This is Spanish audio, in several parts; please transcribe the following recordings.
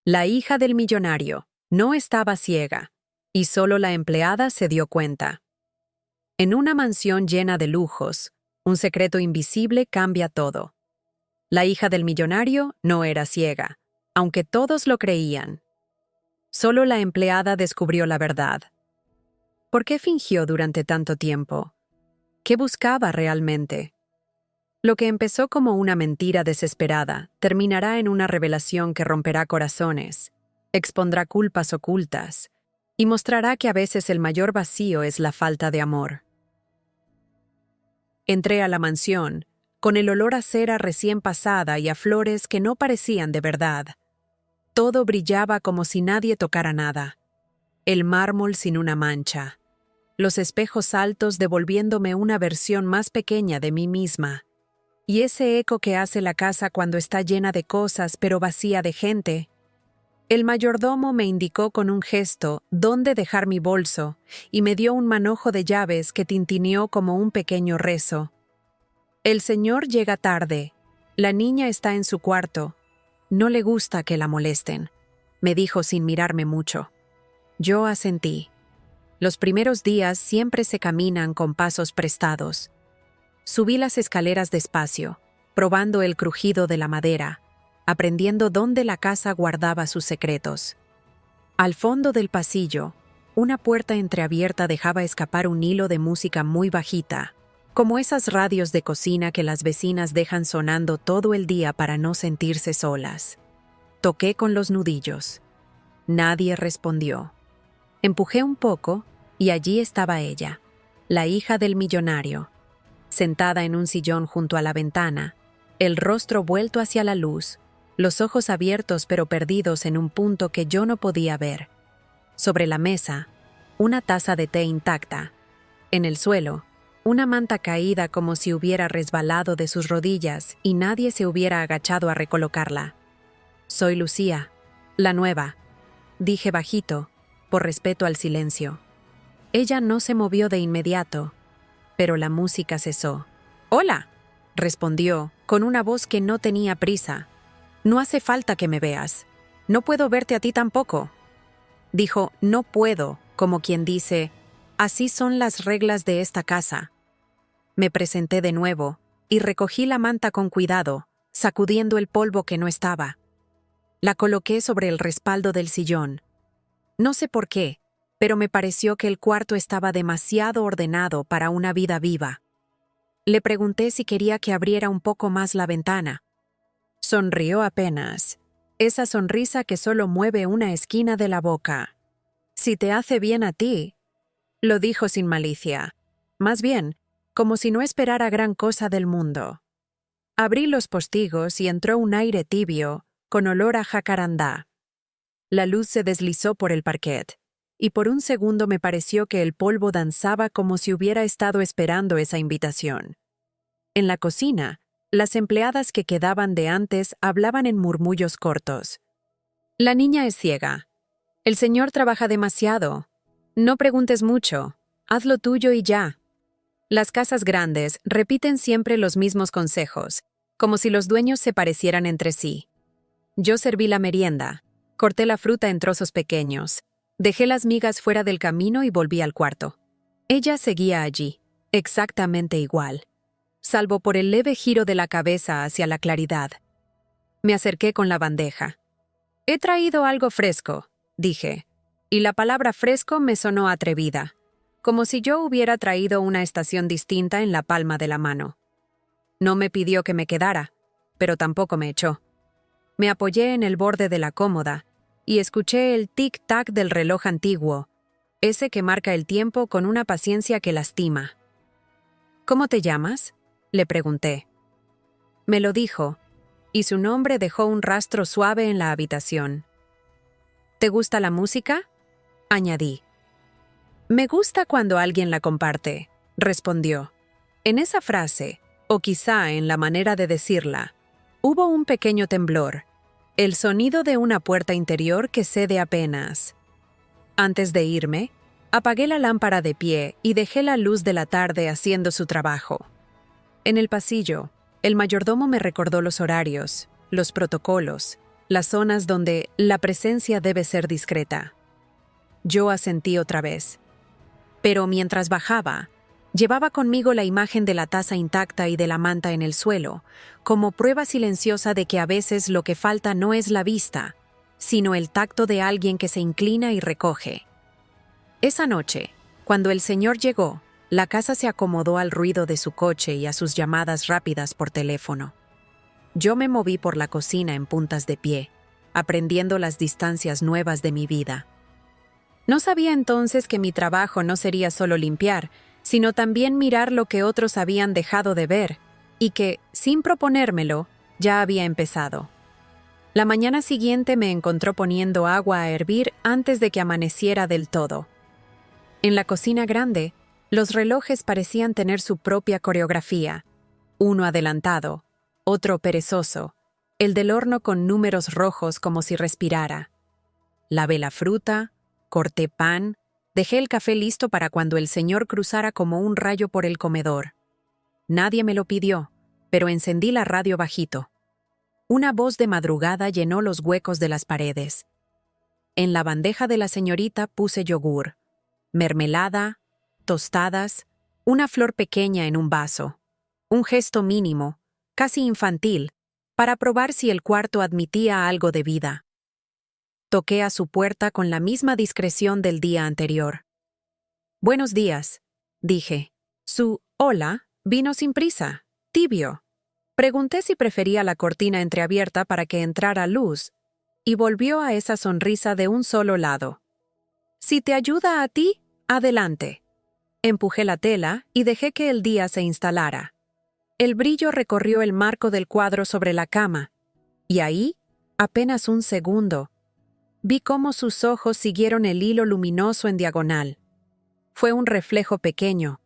La hija del millonario no estaba ciega, y solo la empleada se dio cuenta. En una mansión llena de lujos, un secreto invisible cambia todo. La hija del millonario no era ciega, aunque todos lo creían. Solo la empleada descubrió la verdad. ¿Por qué fingió durante tanto tiempo? ¿Qué buscaba realmente? Lo que empezó como una mentira desesperada terminará en una revelación que romperá corazones, expondrá culpas ocultas y mostrará que a veces el mayor vacío es la falta de amor. Entré a la mansión, con el olor a cera recién pasada y a flores que no parecían de verdad. Todo brillaba como si nadie tocara nada. El mármol sin una mancha. Los espejos altos devolviéndome una versión más pequeña de mí misma. Y ese eco que hace la casa cuando está llena de cosas pero vacía de gente. El mayordomo me indicó con un gesto dónde dejar mi bolso y me dio un manojo de llaves que tintineó como un pequeño rezo. El señor llega tarde. La niña está en su cuarto. No le gusta que la molesten, me dijo sin mirarme mucho. Yo asentí. Los primeros días siempre se caminan con pasos prestados. Subí las escaleras despacio, probando el crujido de la madera, aprendiendo dónde la casa guardaba sus secretos. Al fondo del pasillo, una puerta entreabierta dejaba escapar un hilo de música muy bajita, como esas radios de cocina que las vecinas dejan sonando todo el día para no sentirse solas. Toqué con los nudillos. Nadie respondió. Empujé un poco y allí estaba ella, la hija del millonario, sentada en un sillón junto a la ventana, el rostro vuelto hacia la luz, los ojos abiertos pero perdidos en un punto que yo no podía ver. Sobre la mesa, una taza de té intacta. En el suelo, una manta caída como si hubiera resbalado de sus rodillas y nadie se hubiera agachado a recolocarla. Soy Lucía, la nueva, dije bajito, por respeto al silencio. Ella no se movió de inmediato, pero la música cesó. «Hola», respondió, con una voz que no tenía prisa. «No hace falta que me veas. No puedo verte a ti tampoco». Dijo «no puedo», como quien dice, «así son las reglas de esta casa». Me presenté de nuevo y recogí la manta con cuidado, sacudiendo el polvo que no estaba. La coloqué sobre el respaldo del sillón. No sé por qué, pero me pareció que el cuarto estaba demasiado ordenado para una vida viva. Le pregunté si quería que abriera un poco más la ventana. Sonrió apenas, esa sonrisa que solo mueve una esquina de la boca. «Si te hace bien a ti», lo dijo sin malicia. Más bien, como si no esperara gran cosa del mundo. Abrí los postigos y entró un aire tibio, con olor a jacarandá. La luz se deslizó por el parquet, y por un segundo me pareció que el polvo danzaba como si hubiera estado esperando esa invitación. En la cocina, las empleadas que quedaban de antes hablaban en murmullos cortos. «La niña es ciega. El señor trabaja demasiado. No preguntes mucho. Haz lo tuyo y ya». Las casas grandes repiten siempre los mismos consejos, como si los dueños se parecieran entre sí. Yo serví la merienda, corté la fruta en trozos pequeños, dejé las migas fuera del camino y volví al cuarto. Ella seguía allí, exactamente igual, salvo por el leve giro de la cabeza hacia la claridad. Me acerqué con la bandeja. «He traído algo fresco», dije, y la palabra fresco me sonó atrevida, como si yo hubiera traído una estación distinta en la palma de la mano. No me pidió que me quedara, pero tampoco me echó. Me apoyé en el borde de la cómoda y escuché el tic-tac del reloj antiguo, ese que marca el tiempo con una paciencia que lastima. «¿Cómo te llamas?», le pregunté. Me lo dijo, y su nombre dejó un rastro suave en la habitación. «¿Te gusta la música?», añadí. «Me gusta cuando alguien la comparte», respondió. En esa frase, o quizá en la manera de decirla, hubo un pequeño temblor, el sonido de una puerta interior que cede apenas. Antes de irme, apagué la lámpara de pie y dejé la luz de la tarde haciendo su trabajo. En el pasillo, el mayordomo me recordó los horarios, los protocolos, las zonas donde la presencia debe ser discreta. Yo asentí otra vez. Pero mientras bajaba, llevaba conmigo la imagen de la taza intacta y de la manta en el suelo, como prueba silenciosa de que a veces lo que falta no es la vista, sino el tacto de alguien que se inclina y recoge. Esa noche, cuando el señor llegó, la casa se acomodó al ruido de su coche y a sus llamadas rápidas por teléfono. Yo me moví por la cocina en puntas de pie, aprendiendo las distancias nuevas de mi vida. No sabía entonces que mi trabajo no sería solo limpiar, sino también mirar lo que otros habían dejado de ver, y que, sin proponérmelo, ya había empezado. La mañana siguiente me encontró poniendo agua a hervir antes de que amaneciera del todo. En la cocina grande, los relojes parecían tener su propia coreografía, uno adelantado, otro perezoso, el del horno con números rojos como si respirara. Lavé la fruta, corté pan, dejé el café listo para cuando el señor cruzara como un rayo por el comedor. Nadie me lo pidió, pero encendí la radio bajito. Una voz de madrugada llenó los huecos de las paredes. En la bandeja de la señorita puse yogur, mermelada, tostadas, una flor pequeña en un vaso. Un gesto mínimo, casi infantil, para probar si el cuarto admitía algo de vida. Toqué a su puerta con la misma discreción del día anterior. «Buenos días», dije. Su «hola» vino sin prisa, tibio. Pregunté si prefería la cortina entreabierta para que entrara luz, y volvió a esa sonrisa de un solo lado. «Si te ayuda a ti, adelante». Empujé la tela y dejé que el día se instalara. El brillo recorrió el marco del cuadro sobre la cama, y ahí, apenas un segundo, vi cómo sus ojos siguieron el hilo luminoso en diagonal. Fue un reflejo pequeño,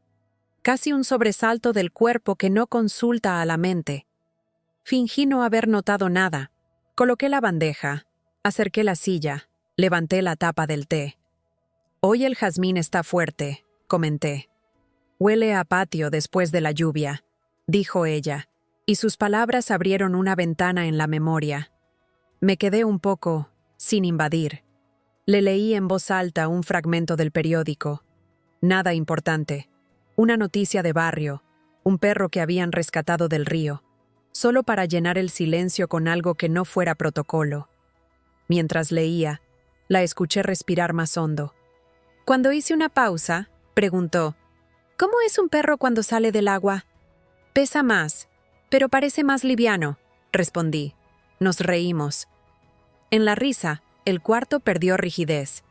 casi un sobresalto del cuerpo que no consulta a la mente. Fingí no haber notado nada. Coloqué la bandeja, acerqué la silla, levanté la tapa del té. «Hoy el jazmín está fuerte», comenté. «Huele a patio después de la lluvia», dijo ella, y sus palabras abrieron una ventana en la memoria. Me quedé un poco, sin invadir. Le leí en voz alta un fragmento del periódico. Nada importante. Una noticia de barrio, un perro que habían rescatado del río, solo para llenar el silencio con algo que no fuera protocolo. Mientras leía, la escuché respirar más hondo. Cuando hice una pausa, preguntó, «¿Cómo es un perro cuando sale del agua?» «Pesa más, pero parece más liviano», respondí. Nos reímos. En la risa, el cuarto perdió rigidez.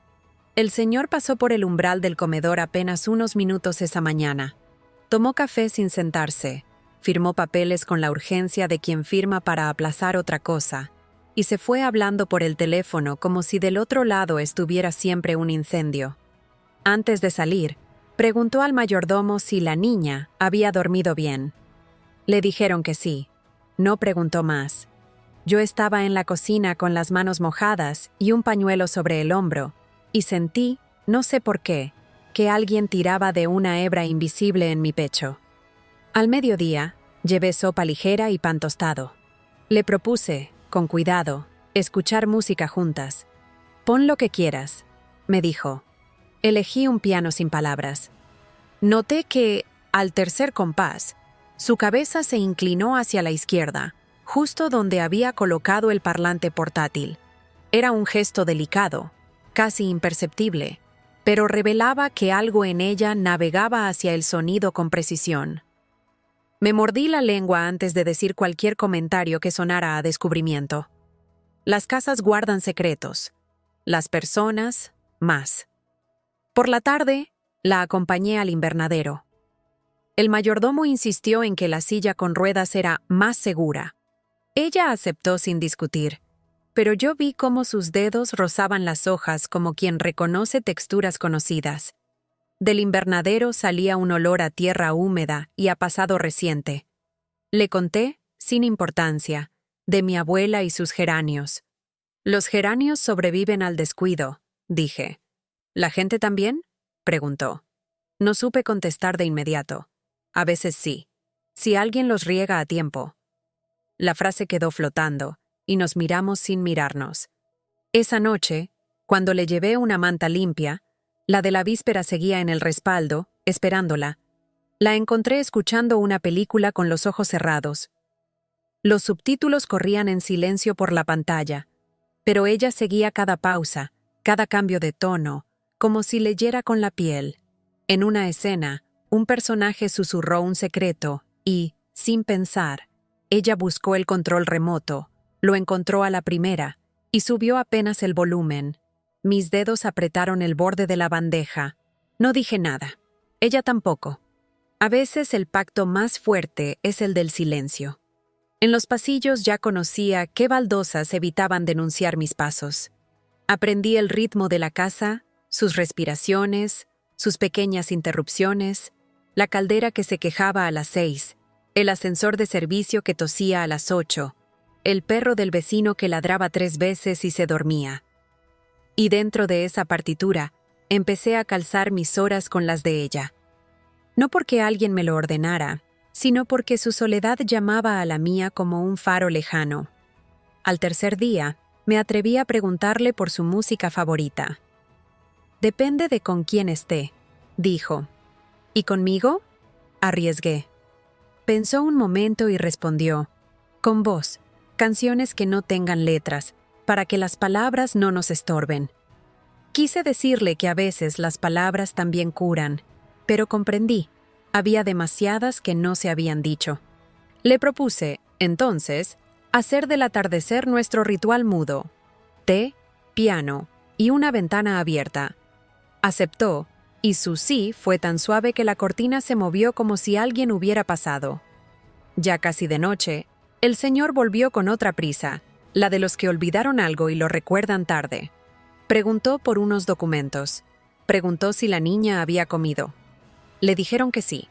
El señor pasó por el umbral del comedor apenas unos minutos esa mañana. Tomó café sin sentarse, firmó papeles con la urgencia de quien firma para aplazar otra cosa, y se fue hablando por el teléfono como si del otro lado estuviera siempre un incendio. Antes de salir, preguntó al mayordomo si la niña había dormido bien. Le dijeron que sí. No preguntó más. Yo estaba en la cocina con las manos mojadas y un pañuelo sobre el hombro, y sentí, no sé por qué, que alguien tiraba de una hebra invisible en mi pecho. Al mediodía, llevé sopa ligera y pan tostado. Le propuse, con cuidado, escuchar música juntas. «Pon lo que quieras», me dijo. Elegí un piano sin palabras. Noté que, al tercer compás, su cabeza se inclinó hacia la izquierda, justo donde había colocado el parlante portátil. Era un gesto delicado, casi imperceptible, pero revelaba que algo en ella navegaba hacia el sonido con precisión. Me mordí la lengua antes de decir cualquier comentario que sonara a descubrimiento. Las casas guardan secretos. Las personas, más. Por la tarde, la acompañé al invernadero. El mayordomo insistió en que la silla con ruedas era más segura. Ella aceptó sin discutir, pero yo vi cómo sus dedos rozaban las hojas como quien reconoce texturas conocidas. Del invernadero salía un olor a tierra húmeda y a pasado reciente. Le conté, sin importancia, de mi abuela y sus geranios. «Los geranios sobreviven al descuido», dije. «¿La gente también?», preguntó. No supe contestar de inmediato. A veces sí, si alguien los riega a tiempo. La frase quedó flotando, y nos miramos sin mirarnos. Esa noche, cuando le llevé una manta limpia, la de la víspera seguía en el respaldo, esperándola. La encontré escuchando una película con los ojos cerrados. Los subtítulos corrían en silencio por la pantalla, pero ella seguía cada pausa, cada cambio de tono, como si leyera con la piel. En una escena, un personaje susurró un secreto y, sin pensar, ella buscó el control remoto, lo encontró a la primera y subió apenas el volumen. Mis dedos apretaron el borde de la bandeja. No dije nada. Ella tampoco. A veces el pacto más fuerte es el del silencio. En los pasillos ya conocía qué baldosas evitaban denunciar mis pasos. Aprendí el ritmo de la casa, sus respiraciones, sus pequeñas interrupciones, la caldera que se quejaba a las 6, el ascensor de servicio que tosía a las 8, el perro del vecino que ladraba 3 veces y se dormía. Y dentro de esa partitura, empecé a calzar mis horas con las de ella. No porque alguien me lo ordenara, sino porque su soledad llamaba a la mía como un faro lejano. Al tercer día, me atreví a preguntarle por su música favorita. «Depende de con quién esté», dijo. «¿Y conmigo?», arriesgué. Pensó un momento y respondió. «Con vos, canciones que no tengan letras, para que las palabras no nos estorben». Quise decirle que a veces las palabras también curan, pero comprendí. Había demasiadas que no se habían dicho. Le propuse, entonces, hacer del atardecer nuestro ritual mudo. Té, piano y una ventana abierta. Aceptó, y su sí fue tan suave que la cortina se movió como si alguien hubiera pasado. Ya casi de noche, el señor volvió con otra prisa, la de los que olvidaron algo y lo recuerdan tarde. Preguntó por unos documentos. Preguntó si la niña había comido. Le dijeron que sí.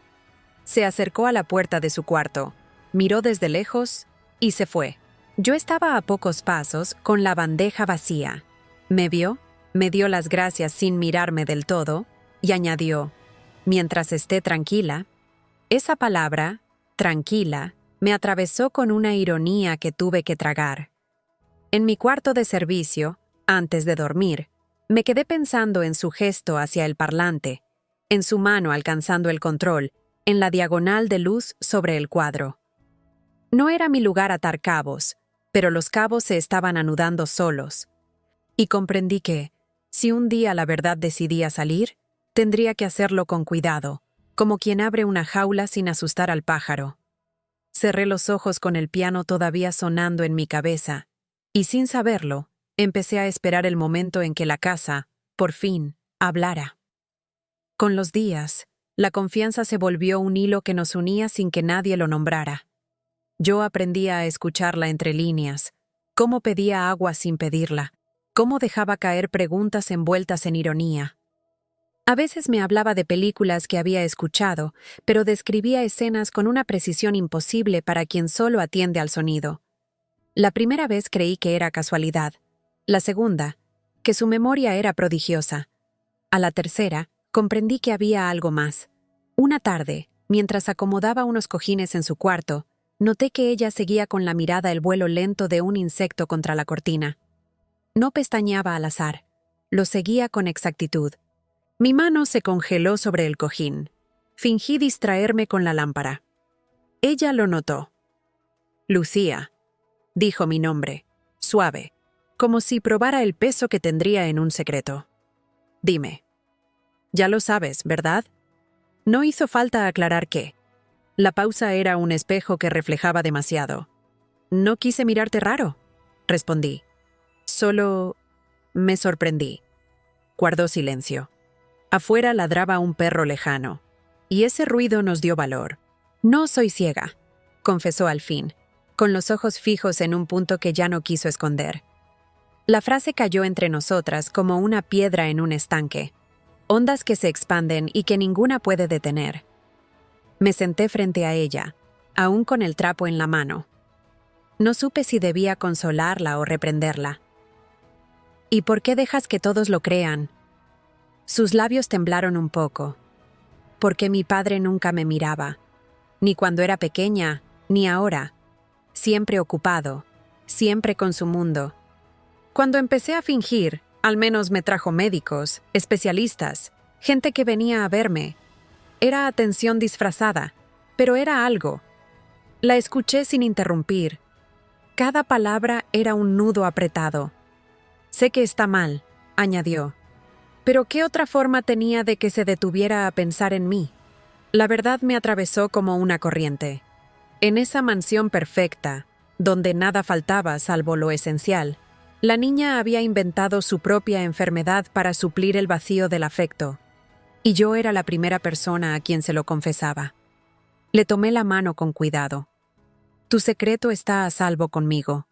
Se acercó a la puerta de su cuarto, miró desde lejos y se fue. Yo estaba a pocos pasos con la bandeja vacía. Me vio, me dio las gracias sin mirarme del todo y añadió, «Mientras esté tranquila». Esa palabra, tranquila, me atravesó con una ironía que tuve que tragar. En mi cuarto de servicio, antes de dormir, me quedé pensando en su gesto hacia el parlante, en su mano alcanzando el control, en la diagonal de luz sobre el cuadro. No era mi lugar atar cabos, pero los cabos se estaban anudando solos. Y comprendí que, si un día la verdad decidía salir, tendría que hacerlo con cuidado, como quien abre una jaula sin asustar al pájaro. Cerré los ojos con el piano todavía sonando en mi cabeza, y sin saberlo, empecé a esperar el momento en que la casa, por fin, hablara. Con los días, la confianza se volvió un hilo que nos unía sin que nadie lo nombrara. Yo aprendía a escucharla entre líneas, cómo pedía agua sin pedirla, cómo dejaba caer preguntas envueltas en ironía. A veces me hablaba de películas que había escuchado, pero describía escenas con una precisión imposible para quien solo atiende al sonido. La primera vez creí que era casualidad. La segunda, que su memoria era prodigiosa. A la tercera, comprendí que había algo más. Una tarde, mientras acomodaba unos cojines en su cuarto, noté que ella seguía con la mirada el vuelo lento de un insecto contra la cortina. No pestañeaba al azar, lo seguía con exactitud. Mi mano se congeló sobre el cojín. Fingí distraerme con la lámpara. Ella lo notó. «Lucía», dijo mi nombre, suave, como si probara el peso que tendría en un secreto. «Dime». «Ya lo sabes, ¿verdad?». No hizo falta aclarar qué. La pausa era un espejo que reflejaba demasiado. «No quise mirarte raro», respondí. «Solo me sorprendí». Guardó silencio. Afuera ladraba un perro lejano, y ese ruido nos dio valor. «No soy ciega», confesó al fin, con los ojos fijos en un punto que ya no quiso esconder. La frase cayó entre nosotras como una piedra en un estanque, ondas que se expanden y que ninguna puede detener. Me senté frente a ella, aún con el trapo en la mano. No supe si debía consolarla o reprenderla. «¿Y por qué dejas que todos lo crean?». Sus labios temblaron un poco. «Porque mi padre nunca me miraba, ni cuando era pequeña, ni ahora, siempre ocupado, siempre con su mundo. Cuando empecé a fingir, al menos me trajo médicos, especialistas, gente que venía a verme. Era atención disfrazada, pero era algo. La escuché sin interrumpir. Cada palabra era un nudo apretado. Sé que está mal, añadió. Pero ¿qué otra forma tenía de que se detuviera a pensar en mí? La verdad me atravesó como una corriente. En esa mansión perfecta, donde nada faltaba salvo lo esencial, la niña había inventado su propia enfermedad para suplir el vacío del afecto. Y yo era la primera persona a quien se lo confesaba. Le tomé la mano con cuidado. Tu secreto está a salvo conmigo.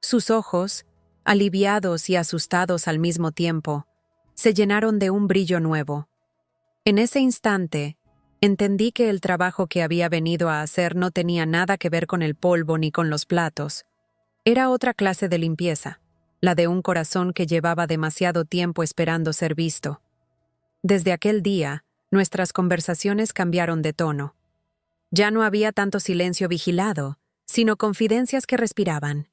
Sus ojos, aliviados y asustados al mismo tiempo, se llenaron de un brillo nuevo. En ese instante, entendí que el trabajo que había venido a hacer no tenía nada que ver con el polvo ni con los platos. Era otra clase de limpieza, la de un corazón que llevaba demasiado tiempo esperando ser visto. Desde aquel día, nuestras conversaciones cambiaron de tono. Ya no había tanto silencio vigilado, sino confidencias que respiraban.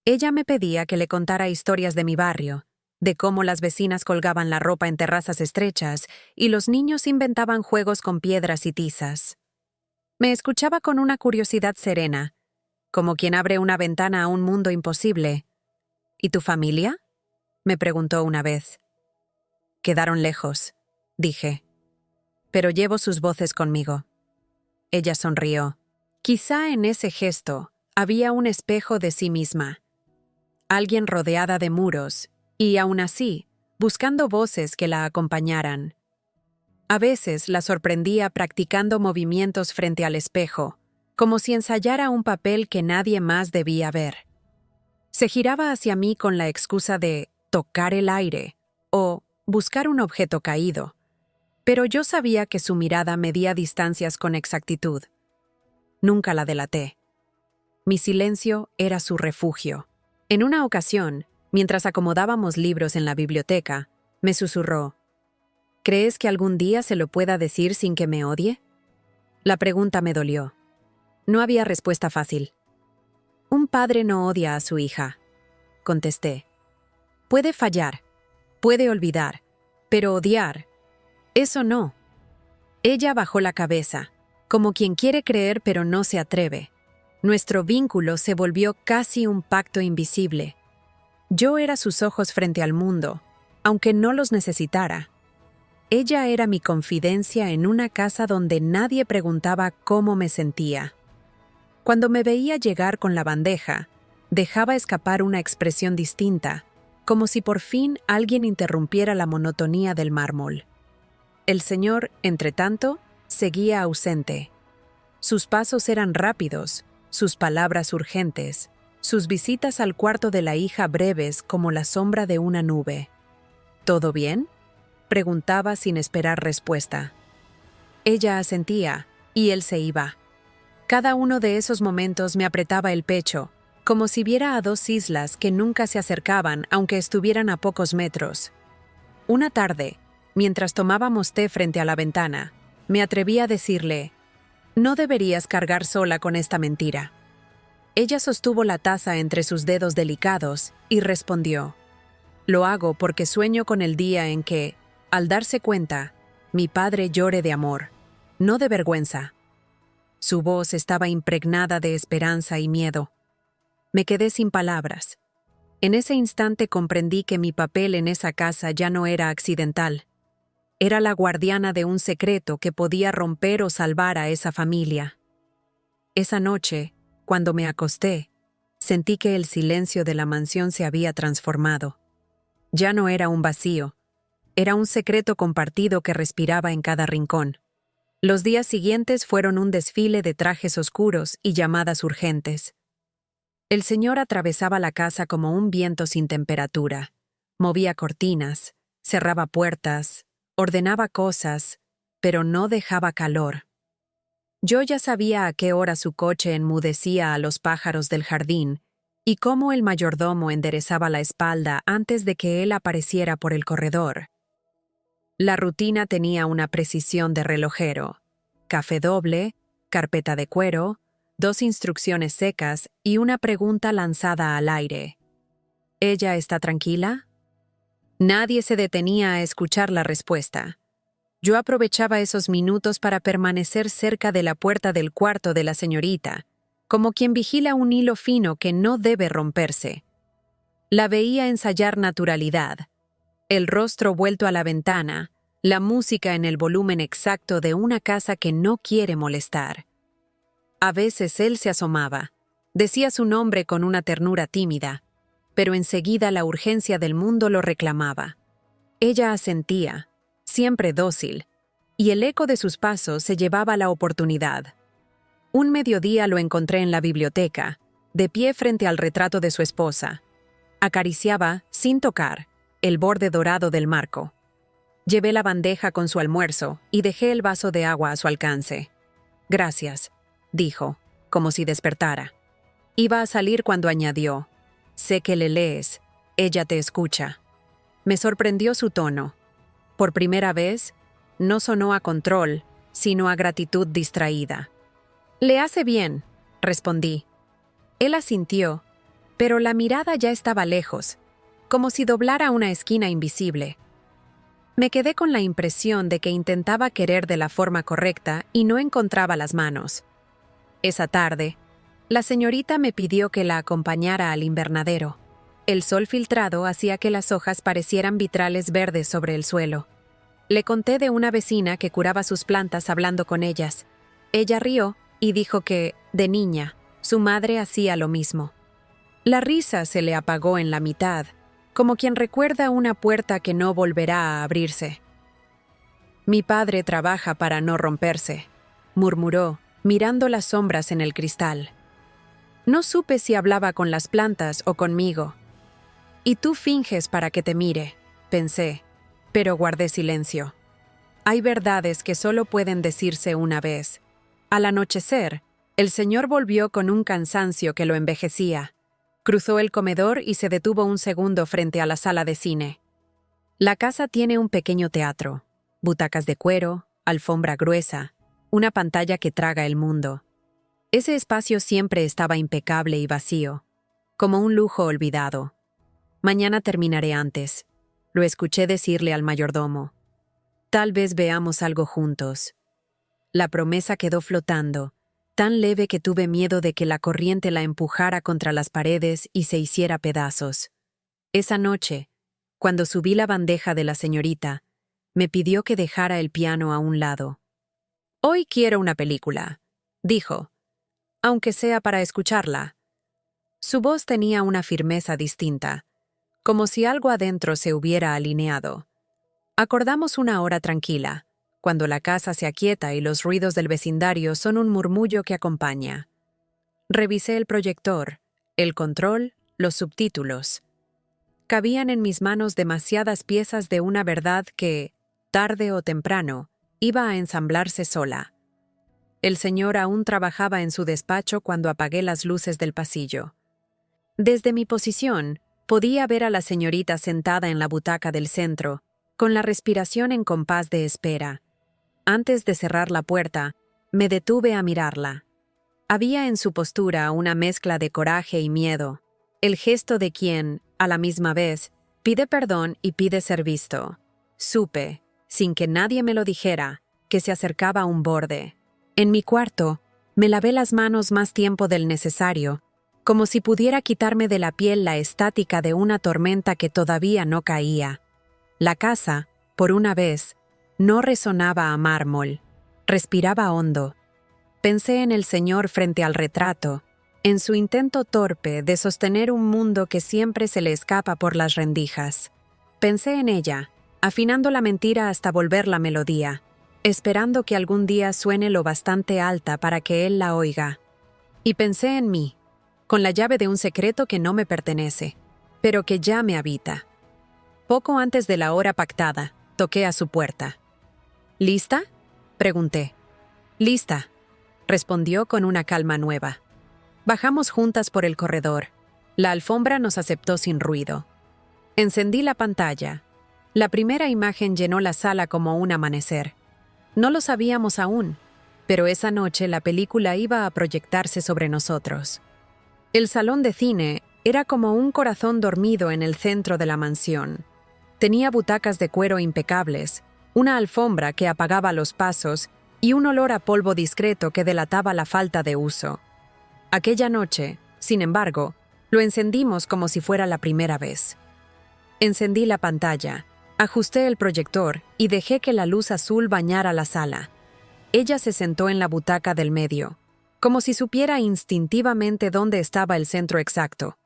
Ella me pedía que le contara historias de mi barrio, de cómo las vecinas colgaban la ropa en terrazas estrechas y los niños inventaban juegos con piedras y tizas. Me escuchaba con una curiosidad serena, como quien abre una ventana a un mundo imposible. ¿Y tu familia?, me preguntó una vez. Quedaron lejos, dije. Pero llevo sus voces conmigo. Ella sonrió. Quizá en ese gesto había un espejo de sí misma. Alguien rodeada de muros, y aún así, buscando voces que la acompañaran. A veces la sorprendía practicando movimientos frente al espejo, como si ensayara un papel que nadie más debía ver. Se giraba hacia mí con la excusa de tocar el aire o buscar un objeto caído, pero yo sabía que su mirada medía distancias con exactitud. Nunca la delaté. Mi silencio era su refugio. En una ocasión, mientras acomodábamos libros en la biblioteca, me susurró: ¿Crees que algún día se lo pueda decir sin que me odie? La pregunta me dolió. No había respuesta fácil. Un padre no odia a su hija, contesté. Puede fallar, puede olvidar, pero odiar, eso no. Ella bajó la cabeza, como quien quiere creer pero no se atreve. Nuestro vínculo se volvió casi un pacto invisible. Yo era sus ojos frente al mundo, aunque no los necesitara. Ella era mi confidencia en una casa donde nadie preguntaba cómo me sentía. Cuando me veía llegar con la bandeja, dejaba escapar una expresión distinta, como si por fin alguien interrumpiera la monotonía del mármol. El señor, entretanto, seguía ausente. Sus pasos eran rápidos, sus palabras urgentes, sus visitas al cuarto de la hija breves como la sombra de una nube. ¿Todo bien?, preguntaba sin esperar respuesta. Ella asentía, y él se iba. Cada uno de esos momentos me apretaba el pecho, como si viera a dos islas que nunca se acercaban aunque estuvieran a pocos metros. Una tarde, mientras tomábamos té frente a la ventana, me atreví a decirle: «No deberías cargar sola con esta mentira». Ella sostuvo la taza entre sus dedos delicados y respondió: «Lo hago porque sueño con el día en que, al darse cuenta, mi padre llore de amor, no de vergüenza». Su voz estaba impregnada de esperanza y miedo. Me quedé sin palabras. En ese instante comprendí que mi papel en esa casa ya no era accidental. Era la guardiana de un secreto que podía romper o salvar a esa familia. Esa noche, cuando me acosté, sentí que el silencio de la mansión se había transformado. Ya no era un vacío, era un secreto compartido que respiraba en cada rincón. Los días siguientes fueron un desfile de trajes oscuros y llamadas urgentes. El señor atravesaba la casa como un viento sin temperatura. Movía cortinas, cerraba puertas, ordenaba cosas, pero no dejaba calor. Yo ya sabía a qué hora su coche enmudecía a los pájaros del jardín y cómo el mayordomo enderezaba la espalda antes de que él apareciera por el corredor. La rutina tenía una precisión de relojero: café doble, carpeta de cuero, 2 instrucciones secas y una pregunta lanzada al aire. ¿Ella está tranquila? Nadie se detenía a escuchar la respuesta. Yo aprovechaba esos minutos para permanecer cerca de la puerta del cuarto de la señorita, como quien vigila un hilo fino que no debe romperse. La veía ensayar naturalidad, el rostro vuelto a la ventana, la música en el volumen exacto de una casa que no quiere molestar. A veces él se asomaba, decía su nombre con una ternura tímida, pero enseguida la urgencia del mundo lo reclamaba. Ella asentía, siempre dócil, y el eco de sus pasos se llevaba la oportunidad. Un mediodía lo encontré en la biblioteca, de pie frente al retrato de su esposa. Acariciaba, sin tocar, el borde dorado del marco. Llevé la bandeja con su almuerzo y dejé el vaso de agua a su alcance. «Gracias», dijo, como si despertara. Iba a salir cuando añadió, «Sé que le lees, ella te escucha». Me sorprendió su tono. Por primera vez, no sonó a control, sino a gratitud distraída. «Le hace bien», respondí. Él asintió, pero la mirada ya estaba lejos, como si doblara una esquina invisible. Me quedé con la impresión de que intentaba querer de la forma correcta y no encontraba las manos. Esa tarde, la señorita me pidió que la acompañara al invernadero. El sol filtrado hacía que las hojas parecieran vitrales verdes sobre el suelo. Le conté de una vecina que curaba sus plantas hablando con ellas. Ella rió y dijo que, de niña, su madre hacía lo mismo. La risa se le apagó en la mitad, como quien recuerda una puerta que no volverá a abrirse. «Mi padre trabaja para no romperse», murmuró, mirando las sombras en el cristal. No supe si hablaba con las plantas o conmigo. «Y tú finges para que te mire», pensé, pero guardé silencio. Hay verdades que solo pueden decirse una vez. Al anochecer, el señor volvió con un cansancio que lo envejecía. Cruzó el comedor y se detuvo un segundo frente a la sala de cine. La casa tiene un pequeño teatro, butacas de cuero, alfombra gruesa, una pantalla que traga el mundo. Ese espacio siempre estaba impecable y vacío, como un lujo olvidado. «Mañana terminaré antes», lo escuché decirle al mayordomo. «Tal vez veamos algo juntos». La promesa quedó flotando, tan leve que tuve miedo de que la corriente la empujara contra las paredes y se hiciera pedazos. Esa noche, cuando subí la bandeja de la señorita, me pidió que dejara el piano a un lado. «Hoy quiero una película», dijo, «aunque sea para escucharla». Su voz tenía una firmeza distinta, como si algo adentro se hubiera alineado. Acordamos una hora tranquila, cuando la casa se aquieta y los ruidos del vecindario son un murmullo que acompaña. Revisé el proyector, el control, los subtítulos. Cabían en mis manos demasiadas piezas de una verdad que, tarde o temprano, iba a ensamblarse sola. El señor aún trabajaba en su despacho cuando apagué las luces del pasillo. Desde mi posición, podía ver a la señorita sentada en la butaca del centro, con la respiración en compás de espera. Antes de cerrar la puerta, me detuve a mirarla. Había en su postura una mezcla de coraje y miedo, el gesto de quien, a la misma vez, pide perdón y pide ser visto. Supe, sin que nadie me lo dijera, que se acercaba a un borde. En mi cuarto, me lavé las manos más tiempo del necesario, como si pudiera quitarme de la piel la estática de una tormenta que todavía no caía. La casa, por una vez, no resonaba a mármol, respiraba hondo. Pensé en el señor frente al retrato, en su intento torpe de sostener un mundo que siempre se le escapa por las rendijas. Pensé en ella, afinando la mentira hasta volver la melodía, esperando que algún día suene lo bastante alta para que él la oiga. Y pensé en mí, con la llave de un secreto que no me pertenece, pero que ya me habita. Poco antes de la hora pactada, toqué a su puerta. «¿Lista?», pregunté. «Lista», respondió con una calma nueva. Bajamos juntas por el corredor. La alfombra nos aceptó sin ruido. Encendí la pantalla. La primera imagen llenó la sala como un amanecer. No lo sabíamos aún, pero esa noche la película iba a proyectarse sobre nosotros. El salón de cine era como un corazón dormido en el centro de la mansión. Tenía butacas de cuero impecables, una alfombra que apagaba los pasos y un olor a polvo discreto que delataba la falta de uso. Aquella noche, sin embargo, lo encendimos como si fuera la primera vez. Encendí la pantalla, ajusté el proyector y dejé que la luz azul bañara la sala. Ella se sentó en la butaca del medio, como si supiera instintivamente dónde estaba el centro exacto.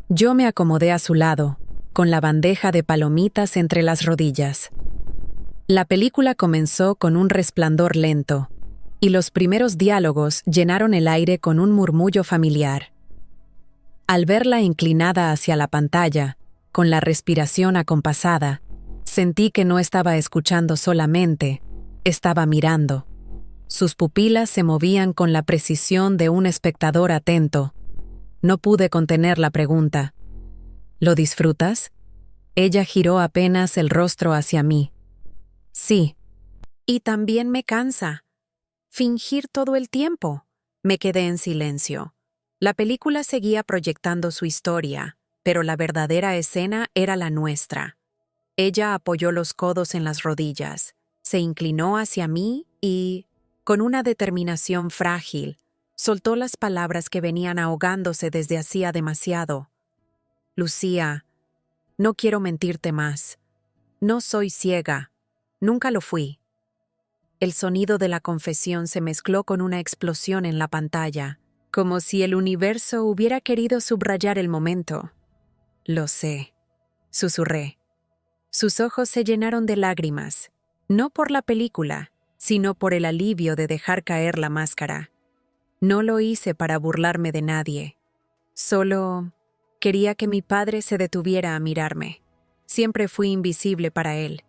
Yo me acomodé a su lado, con la bandeja de palomitas entre las rodillas. La película comenzó con un resplandor lento, y los primeros diálogos llenaron el aire con un murmullo familiar. Al verla inclinada hacia la pantalla, con la respiración acompasada, sentí que no estaba escuchando solamente, estaba mirando. Sus pupilas se movían con la precisión de un espectador atento. No pude contener la pregunta. ¿Lo disfrutas? Ella giró apenas el rostro hacia mí. Sí. Y también me cansa. Fingir todo el tiempo. Me quedé en silencio. La película seguía proyectando su historia, pero la verdadera escena era la nuestra. Ella apoyó los codos en las rodillas, se inclinó hacia mí y, con una determinación frágil, soltó las palabras que venían ahogándose desde hacía demasiado. Lucía, no quiero mentirte más. No soy ciega. Nunca lo fui. El sonido de la confesión se mezcló con una explosión en la pantalla, como si el universo hubiera querido subrayar el momento. Lo sé, susurré. Sus ojos se llenaron de lágrimas, no por la película, sino por el alivio de dejar caer la máscara. No lo hice para burlarme de nadie. Solo quería que mi padre se detuviera a mirarme. Siempre fui invisible para él.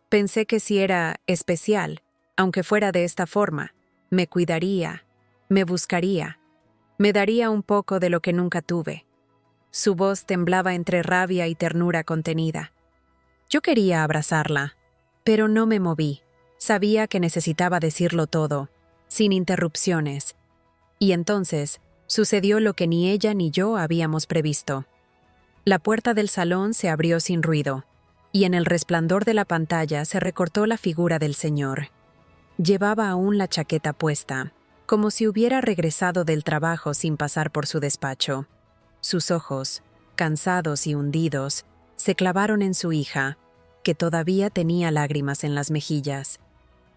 Pensé que si era especial, aunque fuera de esta forma, me cuidaría, me buscaría, me daría un poco de lo que nunca tuve. Su voz temblaba entre rabia y ternura contenida. Yo quería abrazarla, pero no me moví. Sabía que necesitaba decirlo todo, sin interrupciones. Y entonces sucedió lo que ni ella ni yo habíamos previsto. La puerta del salón se abrió sin ruido, y en el resplandor de la pantalla se recortó la figura del señor. Llevaba aún la chaqueta puesta, como si hubiera regresado del trabajo sin pasar por su despacho. Sus ojos, cansados y hundidos, se clavaron en su hija, que todavía tenía lágrimas en las mejillas.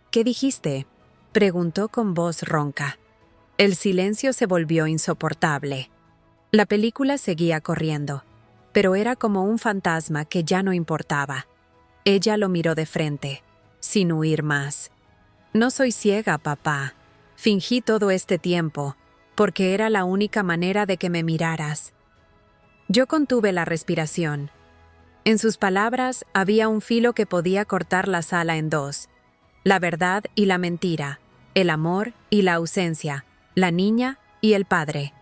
«¿Qué dijiste?», preguntó con voz ronca. El silencio se volvió insoportable. La película seguía corriendo, pero era como un fantasma que ya no importaba. Ella lo miró de frente, sin huir más. «No soy ciega, papá. Fingí todo este tiempo, porque era la única manera de que me miraras». Yo contuve la respiración. En sus palabras había un filo que podía cortar la sala en dos. La verdad y la mentira, el amor y la ausencia, la niña y el padre.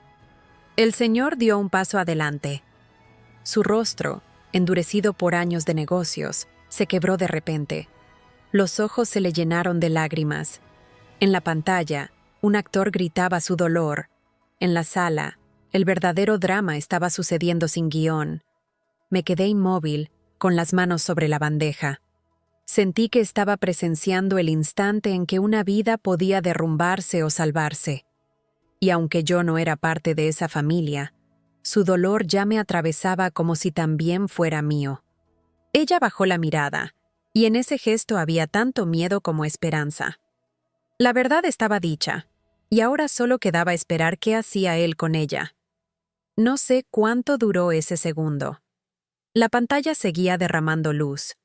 El señor dio un paso adelante. Su rostro, endurecido por años de negocios, se quebró de repente. Los ojos se le llenaron de lágrimas. En la pantalla, un actor gritaba su dolor. En la sala, el verdadero drama estaba sucediendo sin guión. Me quedé inmóvil, con las manos sobre la bandeja. Sentí que estaba presenciando el instante en que una vida podía derrumbarse o salvarse. Y aunque yo no era parte de esa familia, su dolor ya me atravesaba como si también fuera mío. Ella bajó la mirada, y en ese gesto había tanto miedo como esperanza. La verdad estaba dicha, y ahora solo quedaba esperar qué hacía él con ella. No sé cuánto duró ese segundo. La pantalla seguía derramando luz,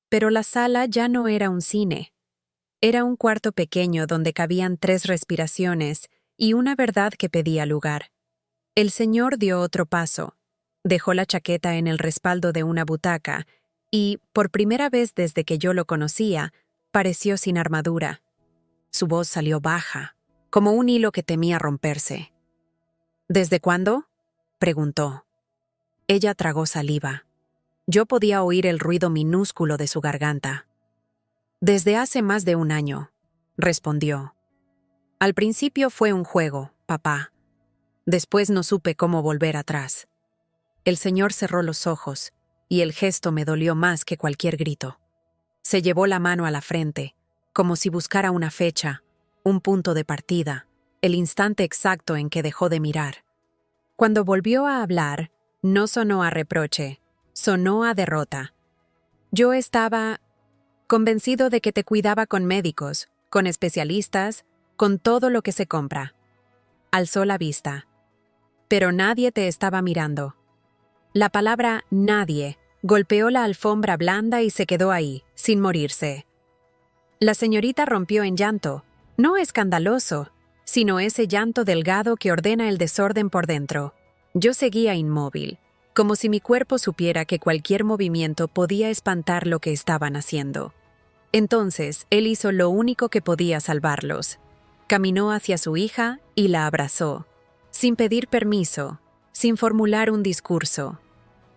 pero la sala ya no era un cine. Era un cuarto pequeño donde cabían 3 respiraciones y una verdad que pedía lugar. El señor dio otro paso, dejó la chaqueta en el respaldo de una butaca y, por primera vez desde que yo lo conocía, pareció sin armadura. Su voz salió baja, como un hilo que temía romperse. «¿Desde cuándo?», preguntó. Ella tragó saliva. Yo podía oír el ruido minúsculo de su garganta. «Desde hace más de 1 año», respondió. Al principio fue un juego, papá. Después no supe cómo volver atrás. El señor cerró los ojos, y el gesto me dolió más que cualquier grito. Se llevó la mano a la frente, como si buscara una fecha, un punto de partida, el instante exacto en que dejó de mirar. Cuando volvió a hablar, no sonó a reproche, sonó a derrota. Yo estaba convencido de que te cuidaba con médicos, con especialistas, con todo lo que se compra. Alzó la vista. Pero nadie te estaba mirando. La palabra nadie golpeó la alfombra blanda y se quedó ahí, sin morirse. La señorita rompió en llanto, no escandaloso, sino ese llanto delgado que ordena el desorden por dentro. Yo seguía inmóvil, como si mi cuerpo supiera que cualquier movimiento podía espantar lo que estaban haciendo. Entonces, él hizo lo único que podía salvarlos. Caminó hacia su hija y la abrazó, sin pedir permiso, sin formular un discurso.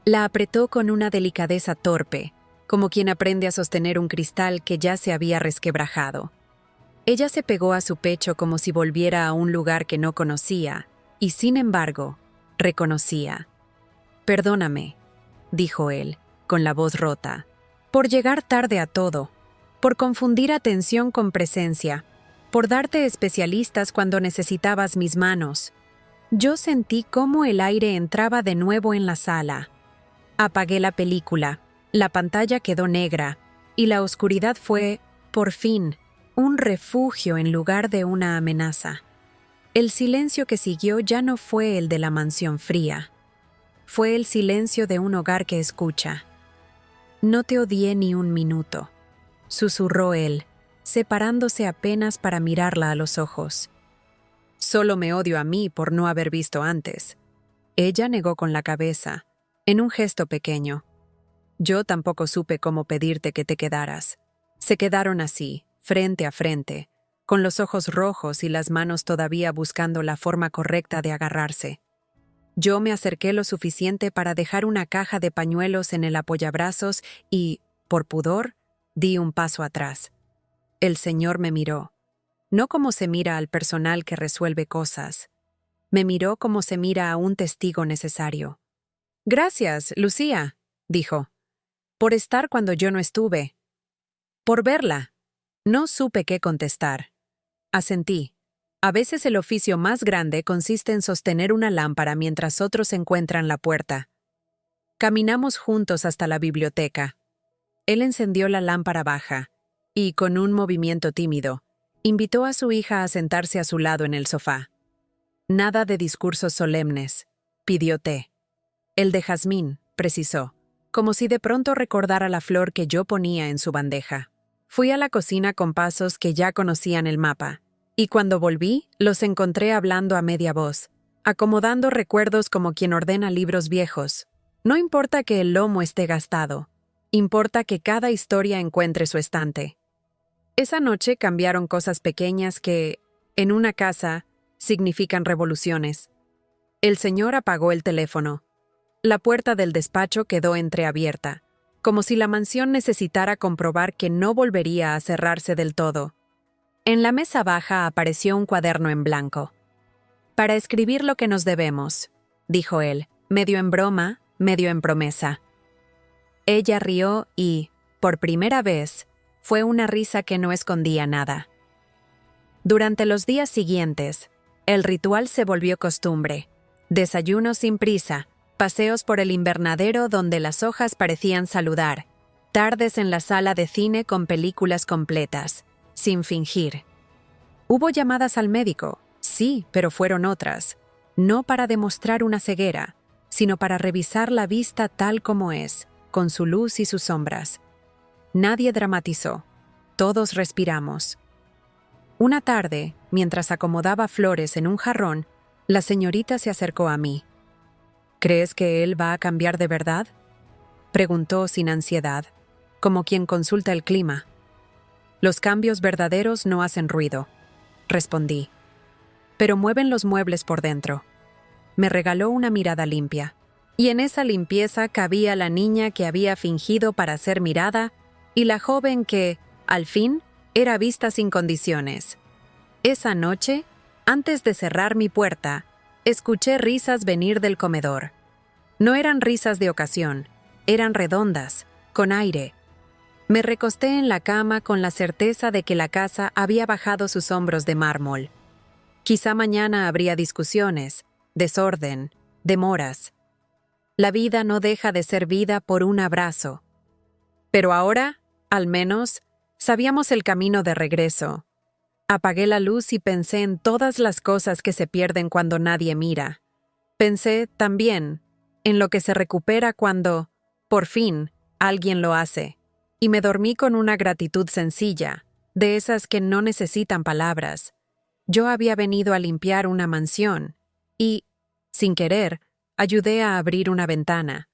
La apretó con una delicadeza torpe, como quien aprende a sostener un cristal que ya se había resquebrajado. Ella se pegó a su pecho como si volviera a un lugar que no conocía, y sin embargo, reconocía. «Perdóname», dijo él, con la voz rota, «por llegar tarde a todo, por confundir atención con presencia, por darte especialistas cuando necesitabas mis manos». Yo sentí cómo el aire entraba de nuevo en la sala. Apagué la película, la pantalla quedó negra, y la oscuridad fue, por fin, un refugio en lugar de una amenaza. El silencio que siguió ya no fue el de la mansión fría. Fue el silencio de un hogar que escucha. «No te odié ni un minuto», susurró él, separándose apenas para mirarla a los ojos. «Solo me odio a mí por no haber visto antes». Ella negó con la cabeza, en un gesto pequeño. «Yo tampoco supe cómo pedirte que te quedaras». Se quedaron así, frente a frente, con los ojos rojos y las manos todavía buscando la forma correcta de agarrarse. Yo me acerqué lo suficiente para dejar una caja de pañuelos en el apoyabrazos y, por pudor, di un paso atrás. El señor me miró. No como se mira al personal que resuelve cosas. Me miró como se mira a un testigo necesario. «Gracias, Lucía», dijo, «por estar cuando yo no estuve. Por verla». No supe qué contestar. Asentí. A veces el oficio más grande consiste en sostener una lámpara mientras otros encuentran la puerta. Caminamos juntos hasta la biblioteca. Él encendió la lámpara baja y, con un movimiento tímido, invitó a su hija a sentarse a su lado en el sofá. Nada de discursos solemnes. Pidió té. El de jazmín, precisó, como si de pronto recordara la flor que yo ponía en su bandeja. Fui a la cocina con pasos que ya conocían el mapa, y cuando volví, los encontré hablando a media voz, acomodando recuerdos como quien ordena libros viejos. No importa que el lomo esté gastado, importa que cada historia encuentre su estante. Esa noche cambiaron cosas pequeñas que, en una casa, significan revoluciones. El señor apagó el teléfono. La puerta del despacho quedó entreabierta, como si la mansión necesitara comprobar que no volvería a cerrarse del todo. En la mesa baja apareció un cuaderno en blanco. «Para escribir lo que nos debemos», dijo él, medio en broma, medio en promesa. Ella rió y, por primera vez, fue una risa que no escondía nada. Durante los días siguientes, el ritual se volvió costumbre. Desayunos sin prisa, paseos por el invernadero donde las hojas parecían saludar, tardes en la sala de cine con películas completas, sin fingir. Hubo llamadas al médico, sí, pero fueron otras, no para demostrar una ceguera, sino para revisar la vista tal como es, con su luz y sus sombras. Nadie dramatizó, todos respiramos. Una tarde, mientras acomodaba flores en un jarrón, la señorita se acercó a mí. «¿Crees que él va a cambiar de verdad?», preguntó sin ansiedad, como quien consulta el clima. «Los cambios verdaderos no hacen ruido», respondí, «pero mueven los muebles por dentro». Me regaló una mirada limpia, y en esa limpieza cabía la niña que había fingido para ser mirada y la joven que, al fin, era vista sin condiciones. Esa noche, antes de cerrar mi puerta, escuché risas venir del comedor. No eran risas de ocasión, eran redondas, con aire. Me recosté en la cama con la certeza de que la casa había bajado sus hombros de mármol. Quizá mañana habría discusiones, desorden, demoras. La vida no deja de ser vida por un abrazo. Pero ahora, al menos, sabíamos el camino de regreso. Apagué la luz y pensé en todas las cosas que se pierden cuando nadie mira. Pensé, también, en lo que se recupera cuando, por fin, alguien lo hace. Y me dormí con una gratitud sencilla, de esas que no necesitan palabras. Yo había venido a limpiar una mansión y, sin querer, ayudé a abrir una ventana.